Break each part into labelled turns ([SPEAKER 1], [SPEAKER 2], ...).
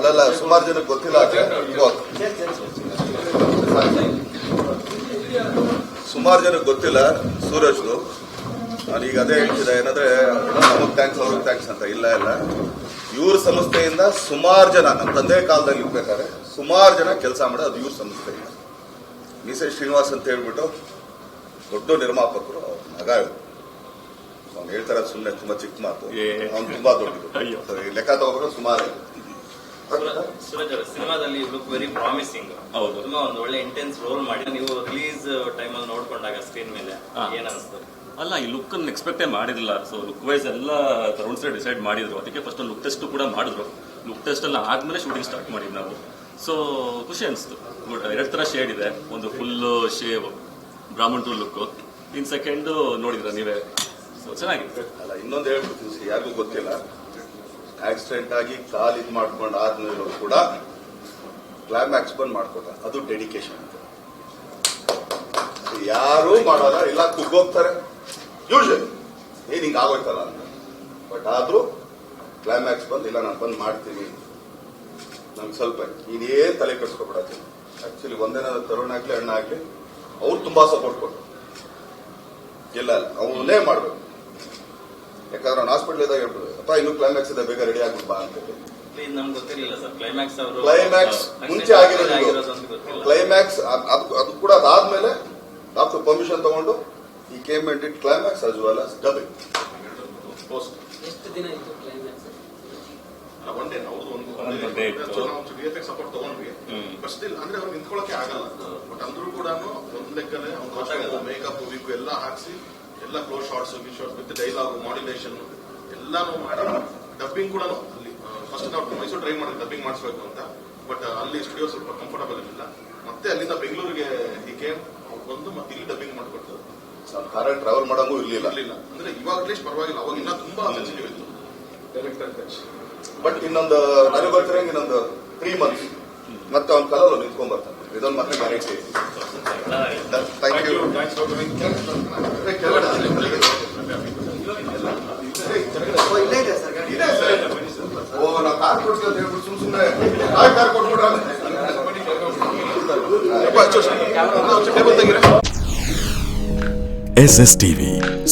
[SPEAKER 1] ಅಲ್ಲ ಸುಮಾರು ಜನಕ್ಕೆ ಗೊತ್ತಿಲ್ಲ, ಸುಮಾರು ಜನಕ್ಕೆ ಗೊತ್ತಿಲ್ಲ ಸೂರಜ್ದು. ನಾನೀಗ ಅದೇ ಹೇಳ್ತಿದ್ದೆ, ಏನಂದ್ರೆ ನಮಗ್ ಥ್ಯಾಂಕ್ಸ್ ಅವ್ರಿಗೆ ಥ್ಯಾಂಕ್ಸ್ ಅಂತ ಇಲ್ಲ. ಇವ್ರ ಸಂಸ್ಥೆಯಿಂದ ಸುಮಾರು ಜನ, ನಮ್ಮ ತಂದೆ ಕಾಲದಲ್ಲಿ ಇರ್ಬೇಕಾದ್ರೆ ಸುಮಾರು ಜನ ಕೆಲಸ ಮಾಡೋದು ಅದು ಇವ್ರ ಸಂಸ್ಥೆಯಿಂದ. ಮೀಸೆ ಶ್ರೀನಿವಾಸ್ ಅಂತ ಹೇಳ್ಬಿಟ್ಟು ದೊಡ್ಡ ನಿರ್ಮಾಪಕರು, ಅವ್ರ ಮಗ ಅವ್ನು ಹೇಳ್ತಾರೆ ಸುಮ್ಮನೆ ತುಂಬಾ ಚಿಕ್ಕ ಮಾತು, ಅವ್ನು ತುಂಬಾ ದೊಡ್ಡದು ಲೆಕ್ಕ ತಗೋಬೇಕು. ಸುಮಾರು
[SPEAKER 2] ಸೂರಜ್ ಅವರ ಸಿನಿಮಾದಲ್ಲಿ ಲುಕ್ ವೆರಿ ಪ್ರಾಮಿಸಿಂಗ್. ಹೌದು, ತುಂಬಾ ಒಂದು ಒಳ್ಳೆ ಇಂಟೆನ್ಸ್ ರೋಲ್ ಮಾಡಿ ನೀವು ರಿಲೀಸ್ ಟೈಮ್ ಅಲ್ಲಿ ನೋಡ್ಕೊಂಡಾಗ ಸ್ಕ್ರೀನ್ ಮೇಲೆ ಏನ್ ಅನಿಸ್ತು?
[SPEAKER 3] ಅಲ್ಲ, ಈ ಲುಕ್ ಅನ್ನು ಎಕ್ಸ್ಪೆಕ್ಟೇ ಮಾಡಿರಲಿಲ್ಲ. ಸೊ ಲುಕ್ ವೈಸ್ ಎಲ್ಲ ರೌಂಡ್ಸ್ ಡಿಸೈಡ್ ಮಾಡಿದ್ರು. ಅದಕ್ಕೆ ಫಸ್ಟ್ ಲುಕ್ ಟೆಸ್ಟ್ ಕೂಡ ಮಾಡಿದ್ರು. ಲುಕ್ ಟೆಸ್ಟ್ ಎಲ್ಲ ಆದ್ಮೇಲೆ ಶೂಟಿಂಗ್ ಸ್ಟಾರ್ಟ್ ಮಾಡಿದ್ವಿ ನಾವು. ಸೊ ಖುಷಿ ಅನಿಸ್ತು. ಗುಡ್, 2 ತರ ಶೇಡ್ ಇದೆ. ಒಂದು full shave Brahmin to look, in second ನೋಡಿದ್ರ ನೀವೇ. ಸೊ ಚೆನ್ನಾಗಿದೆ.
[SPEAKER 1] ಅಲ್ಲ, ಇನ್ನೊಂದು ಹೇಳ್ಬಿಡ್ತೀನಿ, ಯಾರಿಗೂ ಗೊತ್ತಿಲ್ಲ, ಆಕ್ಸಿಡೆಂಟ್ ಆಗಿ ಕಾಲ್ ಇದು ಮಾಡ್ಕೊಂಡು ಆದ್ಮೇಲೂ ಕೂಡ ಕ್ಲೈಮ್ಯಾಕ್ಸ್ ಬಂದ್ ಮಾಡ್ಕೊತ, ಅದು ಡೆಡಿಕೇಶನ್ ಅಂತ. ಯಾರು ಮಾಡೋಲ್ಲ, ಇಲ್ಲ ಕುಗ್ಗೋಗ್ತಾರೆ ಯೂಶಲಿ, ಏನ್ ಹಿಂಗ ಆಗೋಯ್ತಲ್ಲ ಅಂತ. ಬಟ್ ಆದ್ರೂ ಕ್ಲೈಮ್ಯಾಕ್ಸ್ ಬಂದ್, ಇಲ್ಲ ನಾನು ಬಂದ್ ಮಾಡ್ತೀನಿ, ನಮ್ಗೆ ಸ್ವಲ್ಪ ಇನ್ನೇನ್ ತಲೆ ಕೆಡಿಸ್ಕೊಬಿಡತ್ತೆ. ಆಕ್ಚುಲಿ ಒಂದೇನಾದ ತರುಣ್ ಆಗ್ಲಿ ಅಣ್ಣ ಆಗ್ಲಿ ಅವ್ರು ತುಂಬಾ ಸಪೋರ್ಟ್ ಕೊಟ್ಟರು. ಇಲ್ಲ ಅವನೇ ಮಾಡ್ಬೇಕು. ಯಾಕಂದ್ರೆ ಅವ್ನು ಹಾಸ್ಪಿಟಲ್ ಇದ್ದಾಗ ಹೇಳ್ಬೋದು, ಅಪ್ಪ ಇನ್ನೂ ಕ್ಲೈಮ್ಯಾಕ್ಸ್ ಇದೆ, ಬೇಗ ರೆಡಿ ಆಗ್ಬಿಟ್ಟು ಬಾ ಅಂತ.
[SPEAKER 2] ನಮ್ಗೆ ಗೊತ್ತಿರಲಿಲ್ಲ ಸರ್
[SPEAKER 1] ಕ್ಲೈಮ್ಯಾಕ್ಸ್ ಮುಂಚೆ ಆಗಿರೋದು. ಕ್ಲೈಮ್ಯಾಕ್ಸ್ ಅದು ಕೂಡ ಅದಾದ್ಮೇಲೆ ಡಾಕ್ಟರ್ ಪರ್ಮಿಷನ್ ತಗೊಂಡು ಈ came and it climax as well as dubbing.
[SPEAKER 4] ಎಷ್ಟು ದಿನ ಇತ್ತು climax?
[SPEAKER 5] One day. VFX support ತಗೊಂಡ್ವಿ, ಬಟ್ ಸ್ಟಿಲ್ ಅಂದ್ರೆ ಅವ್ರು ನಿಂತ್ಕೊಳ್ಳೋಕೆ ಆಗಲ್ಲ. ಬಟ್ ಅಂದ್ರೂ ಕೂಡ ಒಂದ್ ಲೆಕ್ಕನೆ ಮೇಕಪ್ ವೀಕ್ ಎಲ್ಲ ಹಾಕ್ಸಿ, ಎಲ್ಲ close shorts with dialogue modulation ಎಲ್ಲಾನು ಮಾಡಿ, ಡಬ್ಬಿಂಗ್ ಕೂಡ ಅಲ್ಲಿ ಫಸ್ಟ್ ನಾವು ಮೈಸೂರು ಟ್ರೈ ಮಾಡಿದ್ವಿ ಡಬ್ಬಿಂಗ್ ಮಾಡಿಸ್ಬೇಕು ಅಂತ. ಬಟ್ ಅಲ್ಲಿ ಸ್ಟುಡಿಯೋ ಸ್ವಲ್ಪ ಕಂಫರ್ಟಬಲ್ ಇರಲಿಲ್ಲ. ಮತ್ತೆ ಅಲ್ಲಿಂದ ಬೆಂಗಳೂರಿಗೆ ಹೀಗೆ ಬಂದು ಮತ್ತೆ ಇಲ್ಲಿ ಡಬ್ಬಿಂಗ್ ಮಾಡಿಕೊಟ್ಟು
[SPEAKER 1] ಕಾರಣ ಟ್ರಾವೆಲ್ ಮಾಡಂಗೂ ಇರ್ಲಿಲ್ಲ.
[SPEAKER 5] ಅಂದ್ರೆ ಇವಾಗ ಅಟ್ಲೀಸ್ಟ್ ಪರವಾಗಿಲ್ಲ, ಅವಾಗ ಇನ್ನ ತುಂಬಾ ಸೆನ್ಸಿಟಿವ್ ಇತ್ತು ಡೈರೆಕ್ಟರ್ ಟಚ್.
[SPEAKER 1] ಬಟ್ ಇನ್ನೊಂದು ನನಗೆ ಗೊತ್ತಿರಂಗೆ ಇನ್ನೊಂದು 3 months ಮತ್ತೆ ಅವ್ನ ಕಲರ್ ನಿಂತ್ಕೊಂಡ್ ಬರ್ತಾನೆ. ಇದೊಂದು ಮತ್ತೆ ಗ್ಯಾರಂಟಿ. Thank you. ನಾವು ಕಾರ್ ಕೊಡ್ತೀವಿ ಅಂತ ಹೇಳ್ಬಿಟ್ಟು ಸುಮ್ಮನೆ ಕಾರ್ ಕೊಟ್ಬಿಟ್ರೆ
[SPEAKER 6] SSTV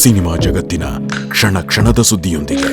[SPEAKER 6] ಸಿನಿಮಾ ಜಗತ್ತಿನ ಕ್ಷಣ ಕ್ಷಣದ ಸುದ್ದಿಯೊಂದಿಗೆ.